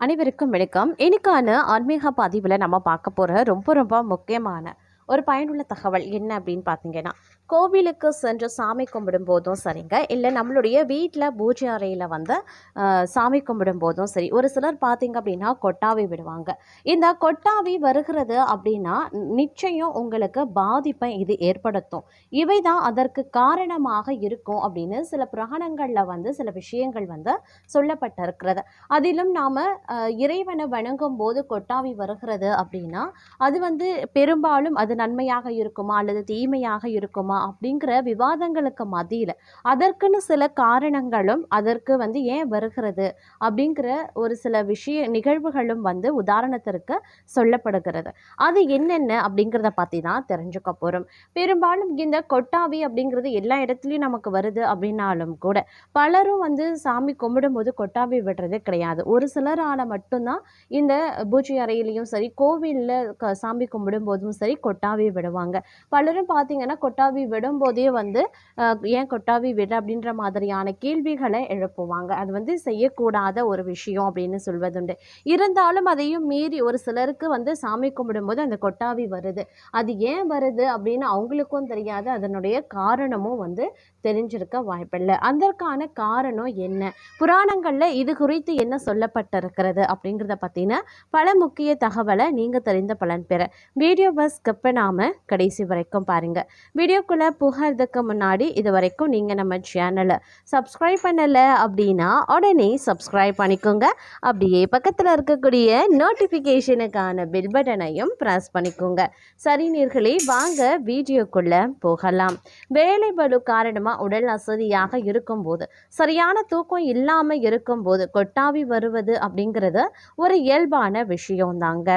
அனைவருக்கும் வணக்கம். இன்னைக்கான ஆன்மீக பதிவில் நம்ம பார்க்க போகிற ரொம்ப ரொம்ப முக்கியமான ஒரு பயனுள்ள தகவல் என்ன அப்படின்னு பார்த்தீங்கன்னா, கோவிலுக்கு சென்று சாமி கும்பிடும் போதும் சரிங்க, இல்லை நம்மளுடைய வீட்டில் பூஜை அறையில் வந்து சாமி கும்பிடும் போதும் சரி, ஒரு சிலர் பார்த்தீங்க அப்படின்னா கொட்டாவி விடுவாங்க. இந்த கொட்டாவி வருகிறது அப்படின்னா நிச்சயம் உங்களுக்கு பாதிப்பை இது ஏற்படுத்தும். இவை தான் அதற்கு காரணமாக இருக்கும் அப்படின்னு சில புராணங்களில் வந்து சில விஷயங்கள் வந்து சொல்லப்பட்டிருக்கிறது. அதிலும் நாம் இறைவனை வணங்கும் போது கொட்டாவி வருகிறது அப்படின்னா அது வந்து பெரும்பாலும் அது நன்மையாக இருக்குமா அல்லது தீமையாக இருக்குமா அப்படிங்கிற விவாதங்களுக்கு மத்தியில் அதற்குன்னு சில காரணங்களும் அதற்கு வந்து ஏன் வருகிறது அப்படிங்கிற ஒரு சில நிகழ்வுகளும் வந்து உதாரணத்திற்கு சொல்லப்படுகிறது. அது என்னென்ன அப்படிங்கிறத பற்றி தான் தெரிஞ்சுக்க போகிறோம். பெரும்பாலும் இந்த கொட்டாவி அப்படிங்கிறது எல்லா இடத்துலையும் நமக்கு வருது அப்படின்னாலும் கூட பலரும் வந்து சாமி கும்பிடும்போது கொட்டாவி விடுறது கிடையாது. ஒரு சிலரால் மட்டும்தான் இந்த பூஜை அறையிலையும் சரி, கோவிலில் சாமி கும்பிடும் போதும் சரி கொட்டாவி விடுவாங்க. பலரும் பார்த்தீங்கன்னா கொட்டாவி விடும்போதே வந்து ஏன் கொட்டாவி விட அப்படின்ற மாதிரியான கேள்விகளை எழுப்புவாங்க. அது வந்து செய்யக்கூடாத ஒரு விஷயம் அப்படின்னு சொல்வதுண்டு. இருந்தாலும் அதையும் மீறி ஒரு சிலருக்கு வந்து சாமி கும்பிடும்போது அந்த கொட்டாவி வருது. அது ஏன் வருது அப்படின்னு அவங்களுக்கும் தெரியாது, அதனுடைய காரணமும் வந்து தெரிஞ்சிருக்க வாய்ப்பில்லை. அதற்கான காரணம் என்ன, புராணங்களில் இது குறித்து என்ன சொல்லப்பட்டிருக்கிறது அப்படிங்கிறத பற்றின பல முக்கிய தகவலை நீங்கள் தெரிந்த பலன் பெற வீடியோவை ஸ்கிப் பண்ணாமல் கடைசி வரைக்கும் பாருங்கள். வீடியோக்குள்ளே புகிறதுக்கு முன்னாடி இது வரைக்கும் நீங்கள் நம்ம சேனலை சப்ஸ்கிரைப் பண்ணலை அப்படின்னா உடனே சப்ஸ்கிரைப் பண்ணிக்கோங்க. அப்படியே பக்கத்தில் இருக்கக்கூடிய நோட்டிஃபிகேஷனுக்கான பெல் பட்டனையும் ப்ரெஸ் பண்ணிக்கோங்க. சரி நேயர்களே, வாங்க வீடியோக்குள்ளே போகலாம். வேலை பளு காரணமாக உடல் அசதியாக இருக்கும்போது, சரியான தூக்கம் இல்லாமல் இருக்கும்போது கொட்டாவி வருவது அப்படிங்கிறது ஒரு இயல்பான விஷயம்தாங்க.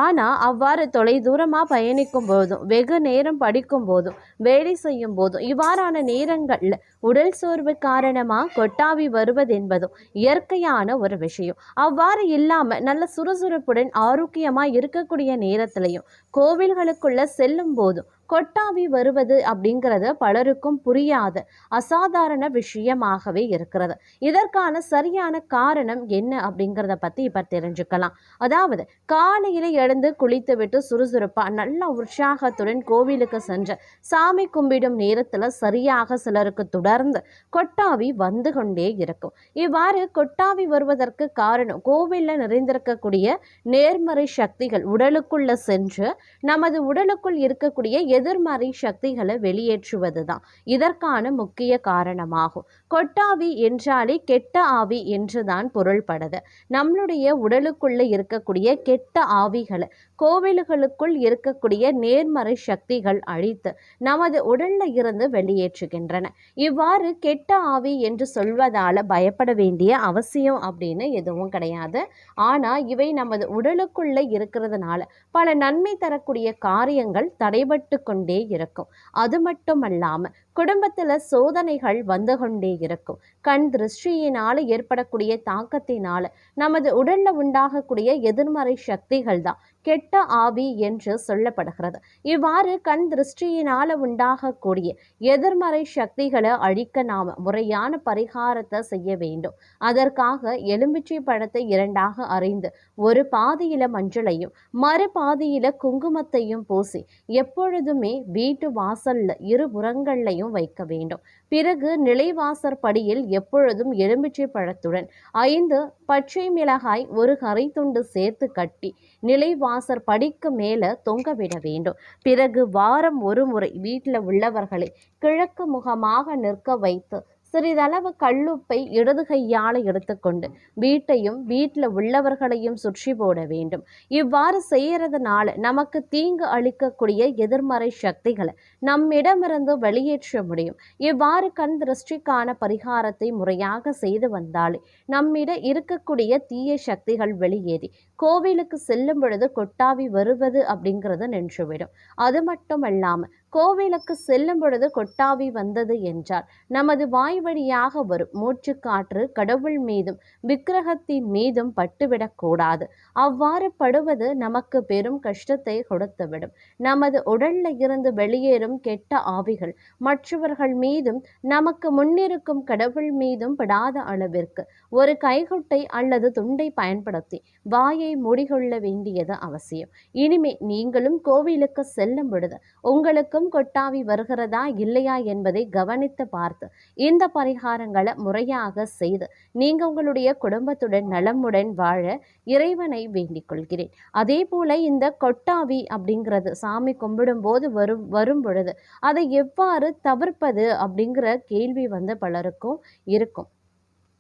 ஆனால் அவ்வாறு தொலைதூரமாக பயணிக்கும் போதும், வெகு நேரம் படிக்கும் போதும், வேலை செய்யும் போதும், இவ்வாறான நேரங்களில் உடல் சோர்வு காரணமாக கொட்டாவி வருவது என்பதும் இயற்கையான ஒரு விஷயம். அவ்வாறு இல்லாமல் நல்ல சுறுசுறுப்புடன் ஆரோக்கியமாக இருக்கக்கூடிய நேரத்திலையும் கோவில்களுக்குள்ள செல்லும் போதும் கொட்டாவி வருவது அப்படிங்கிறது பலருக்கும் புரியாத அசாதாரண விஷயமாகவே இருக்கிறது. இதற்கான சரியான காரணம் என்ன அப்படிங்கிறத பற்றி இப்போ தெரிஞ்சுக்கலாம். அதாவது காலையில் எழுந்து குளித்துவிட்டு சுறுசுறுப்பாக நல்ல உற்சாகத்துடன் கோவிலுக்கு சென்று சாமி கும்பிடும் நேரத்தில் சரியாக சிலருக்கு தொடர்ந்து கொட்டாவி வந்து கொண்டே இருக்கும். இவ்வாறு கொட்டாவி வருவதற்கு காரணம் கோவிலில் நிறைந்திருக்கக்கூடிய நேர்மறை சக்திகள் உடலுக்குள்ள சென்று நமது உடலுக்குள் இருக்கக்கூடிய எதிர்மறை சக்திகளை வெளியேற்றுவது தான் இதற்கான முக்கிய காரணமாகும். கொட்டாவி என்றாலே கெட்ட ஆவி என்றுதான் பொருள்படுது. நம்மளுடைய உடலுக்குள்ள இருக்கக்கூடிய கெட்ட ஆவிகளை கோவில்களுக்குள் இருக்கக்கூடிய நேர்மறை சக்திகள் அழித்து நமது உடல்ல இருந்து வெளியேற்றுகின்றன. இவ்வாறு கெட்ட ஆவி என்று சொல்வதால பயப்பட வேண்டிய அவசியம் அப்படின்னு எதுவும் கிடையாது. ஆனால் இவை நமது உடலுக்குள்ள இருக்கிறதுனால பல நன்மை தரக்கூடிய காரியங்கள் தடைபட்டு கொண்டே இருக்கும். அது மட்டுமல்லாமல் குடும்பத்தில் சோதனைகள் வந்து கொண்டே இருக்கும். கண் திருஷ்டியினால் ஏற்படக்கூடிய தாக்கத்தினால நமது உடல்ல உண்டாகக்கூடிய எதிர்மறை சக்திகள் தான் கெட்ட ஆவி என்று சொல்லப்படுகிறது. இவ்வாறு கண் திருஷ்டியினால் உண்டாகக்கூடிய எதிர்மறை சக்திகளை அழிக்க நாம முறையான பரிகாரத்தை செய்ய வேண்டும். அதற்காக எலுமிச்சை பழத்தை இரண்டாக அரைந்து ஒரு பாதியில மஞ்சளையும் மறு பாதியில குங்குமத்தையும் பூசி எப்பொழுதுமே வீட்டு வாசல்ல இருபுறங்கள்லையும் வைக்க வேண்டும். பிறகு நிலைவாசற் படியில் எப்பொழுதும் எலுமிச்சை பழத்துடன் 5 பச்சை மிளகாய் ஒரு கரை துண்டு சேர்த்து கட்டி நிலைவாசற் படிக்கு மேலே தொங்க விட வேண்டும். பிறகு வாரம் ஒரு முறை வீட்டில் உள்ளவர்களை கிழக்கு முகமாக நிற்க வைத்து சிறிதளவு கல்லுப்பை இடது கையால் எடுத்துக்கொண்டு வீட்டையும் வீட்டில் உள்ளவர்களையும் சுற்றி போட வேண்டும். இவ்வாறு செய்யறதுனால நமக்கு தீங்கு அளிக்கக்கூடிய எதிர்மறை சக்திகளை நம்மிடமிருந்து வெளியேற்ற முடியும். இவ்வாறு கண் திருஷ்டிக்கான பரிகாரத்தை முறையாக செய்து வந்தாலே நம்மிடம் இருக்கக்கூடிய தீய சக்திகள் வெளியேறி கோவிலுக்கு செல்லும் பொழுது கொட்டாவி வருவது அப்படிங்கிறது நின்றுவிடும். அது மட்டுமல்லாமல் கோவிலுக்கு செல்லும் பொழுது கொட்டாவி வந்தது என்றால் நமது வாய் வழியாக வரும் மூச்சுக்காற்று கடவுள் மீதும் விக்கிரகத்தின் மீதும் பட்டுவிடக்கூடாது. அவ்வாறு படுவது நமக்கு பெரும் கஷ்டத்தை கொடுத்துவிடும். நமது உடல்ல இருந்து வெளியேறும் கெட்ட ஆவிகள் மற்றவர்கள் மீதும் நமக்கு முன்னிருக்கும் கடவுள் மீதும் படாத அளவிற்கு ஒரு கைகுட்டை அல்லது துண்டை பயன்படுத்தி வாயை மூடிக்கொள்ள வேண்டியது அவசியம். இனிமே நீங்களும் கோவிலுக்கு செல்லும் பொழுது உங்களுக்கும் கொட்டாவி வருகிறதா இல்லையா என்பதை கவனித்து பார்த்து இந்த பரிகாரங்களை முறையாக செய்து நீங்க உங்களுடைய குடும்பத்துடன் நலமுடன் வாழ இறைவனை வேண்டிக் கொள்கிறேன். அதே போல இந்த கொட்டாவி அப்படிங்கிறது சாமி கும்பிடும் போது வரும் பொழுது அதை எவ்வாறு தவிர்ப்பது அப்படிங்கிற கேள்வி பலருக்கும் இருக்கும்.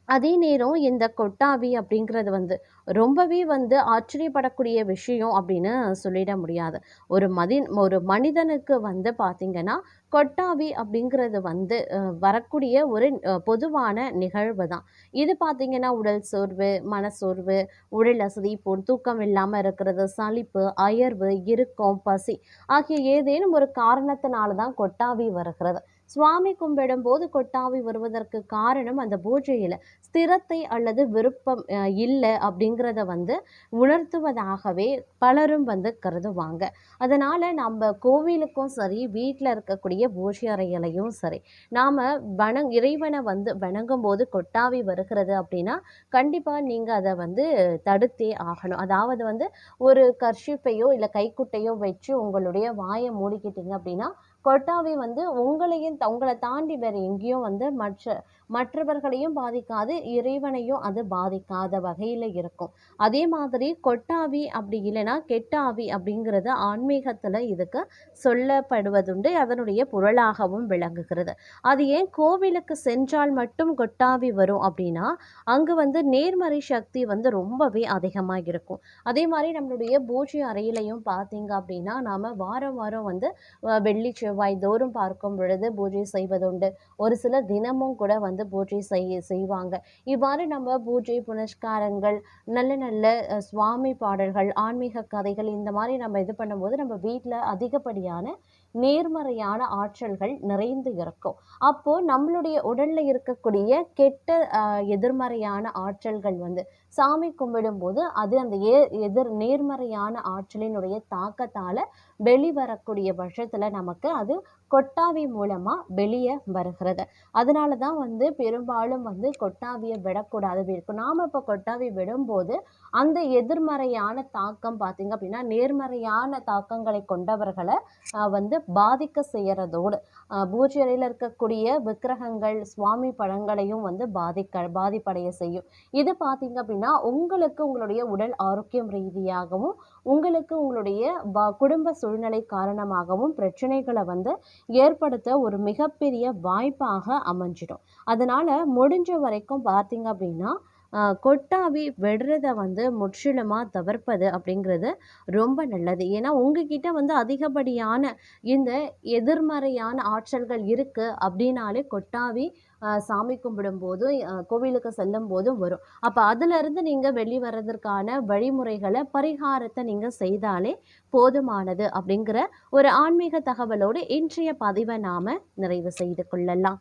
அதே நேரம் இந்த கொட்டாவி அப்படிங்கிறது ரொம்பவே ஆச்சரியப்படக்கூடிய விஷயம் அப்படின்னு சொல்லிட முடியாது. ஒரு மனிதனுக்கு பார்த்தீங்கன்னா கொட்டாவி அப்படிங்கிறது வரக்கூடிய ஒரு பொதுவான நிகழ்வு தான். இது பார்த்தீங்கன்னா உடல் சோர்வு, மனசோர்வு, உடல் அசதி, தூக்கம் இல்லாமல் இருக்கிறது, சலிப்பு, அயர்வு, இறுக்கம், பசி ஆகிய ஏதேனும் ஒரு காரணத்தினால தான் கொட்டாவி வருகிறது. சுவாமி கும்பிடும் போது கொட்டாவி வருவதற்கு காரணம் அந்த பூஜையில் ஸ்திரத்தை அல்லது விருப்பம் இல்லை அப்படிங்கிறத உணர்த்துவதாகவே பலரும் கருதுவாங்க. அதனால் நம்ம கோவிலுக்கும் சரி, வீட்டில் இருக்கக்கூடிய பூஜை அறைகளையும் சரி, நாம் இறைவனை வணங்கும் போது கொட்டாவி வருகிறது அப்படின்னா கண்டிப்பாக நீங்கள் அதை தடுத்தே ஆகணும். அதாவது ஒரு கர்ஷிப்பையோ இல்லை கைக்குட்டையோ வச்சு உங்களுடைய வாயை மூடிக்கிட்டீங்க அப்படின்னா கொட்டாவி உங்களை தாண்டி வேற எங்கேயும் மற்றவர்களையும் பாதிக்காது, இறைவனையும் அது பாதிக்காத வகையில் இருக்கும். அதே மாதிரி கொட்டாவி அப்படி இல்லைன்னா கெட்டாவி அப்படிங்கிறது ஆன்மீகத்தில் இதுக்கு சொல்லப்படுவதுண்டு, அதனுடைய பொருளாகவும் விளங்குகிறது. அது ஏன் கோவிலுக்கு சென்றால் மட்டும் கொட்டாவி வரும் அப்படின்னா அங்கு நேர்மறை சக்தி ரொம்பவே அதிகமாக இருக்கும். அதே மாதிரி நம்மளுடைய பூஜை அறையிலையும் பார்த்தீங்க அப்படின்னா நாம் வாரம் வாரம் வெள்ளி செவ்வாய் தோறும் பார்க்கும் பொழுது பூஜை செய்வதுண்டு. ஒரு சிலர் தினமும் கூட பூஜை செய்வாங்க. இவ்வாறு நம்ம பூஜை புனஸ்காரங்கள், நல்ல நல்ல சுவாமி பாடல்கள், ஆன்மீக கதைகள் இந்த மாதிரி நம்ம இது பண்ணும்போது நம்ம வீட்டில் அதிகப்படியான நேர்மறையான ஆற்றல்கள் நிறைந்து இருக்கும். அப்போ நம்மளுடைய உடல்ல இருக்கக்கூடிய கெட்ட எதிர்மறையான ஆற்றல்கள் சாமி கும்பிடும் போது அது அந்த நேர்மறையான ஆற்றலினுடைய தாக்கத்தால வெளிவரக்கூடிய பட்சத்துல நமக்கு அது கொட்டாவி மூலமா வெளியே வருகிறது. அதனால தான் பெரும்பாலும் கொட்டாவியை விடக்கூடாது இருக்கும். நாம இப்போ கொட்டாவி விடும்போது அந்த எதிர்மறையான தாக்கம் பார்த்தீங்க அப்படின்னா நேர்மறையான தாக்கங்களை கொண்டவர்களை பாதிக்க செய்யறதோடு பூஜை அறையில் இருக்கக்கூடிய விக்கிரகங்கள், சுவாமி படங்களையும் பாதிப்படைய செய்யும். இது பார்த்தீங்க அப்படின்னா உங்களுக்கு உங்களுடைய உடல் ஆரோக்கியம் ரீதியாகவும் உங்களுக்கு உங்களுடைய குடும்ப சூழ்நிலை காரணமாகவும் பிரச்சனைகளை ஏற்படுத்த ஒரு மிகப்பெரிய வாய்ப்பாக அமைஞ்சிடும். அதனால முடிஞ்ச வரைக்கும் பார்த்தீங்க அப்படின்னா கொட்டாவி விடுறத முற்றிலுமாக தவிர்ப்பது அப்படிங்கிறது ரொம்ப நல்லது. ஏன்னா உங்ககிட்ட அதிகப்படியான இந்த எதிர்மறையான ஆற்றல்கள் இருக்குது அப்படின்னாலே கொட்டாவி சாமி கும்பிடும் போதும் கோவிலுக்கு செல்லும் போதும் வரும். அப்போ அதிலிருந்து நீங்கள் வெளிவரதற்கான வழிமுறைகளை, பரிகாரத்தை நீங்கள் செய்தாலே போதுமானது அப்படிங்கிற ஒரு ஆன்மீக தகவலோடு இன்றைய பதிவை நாம் நிறைவு செய்து கொள்ளலாம்.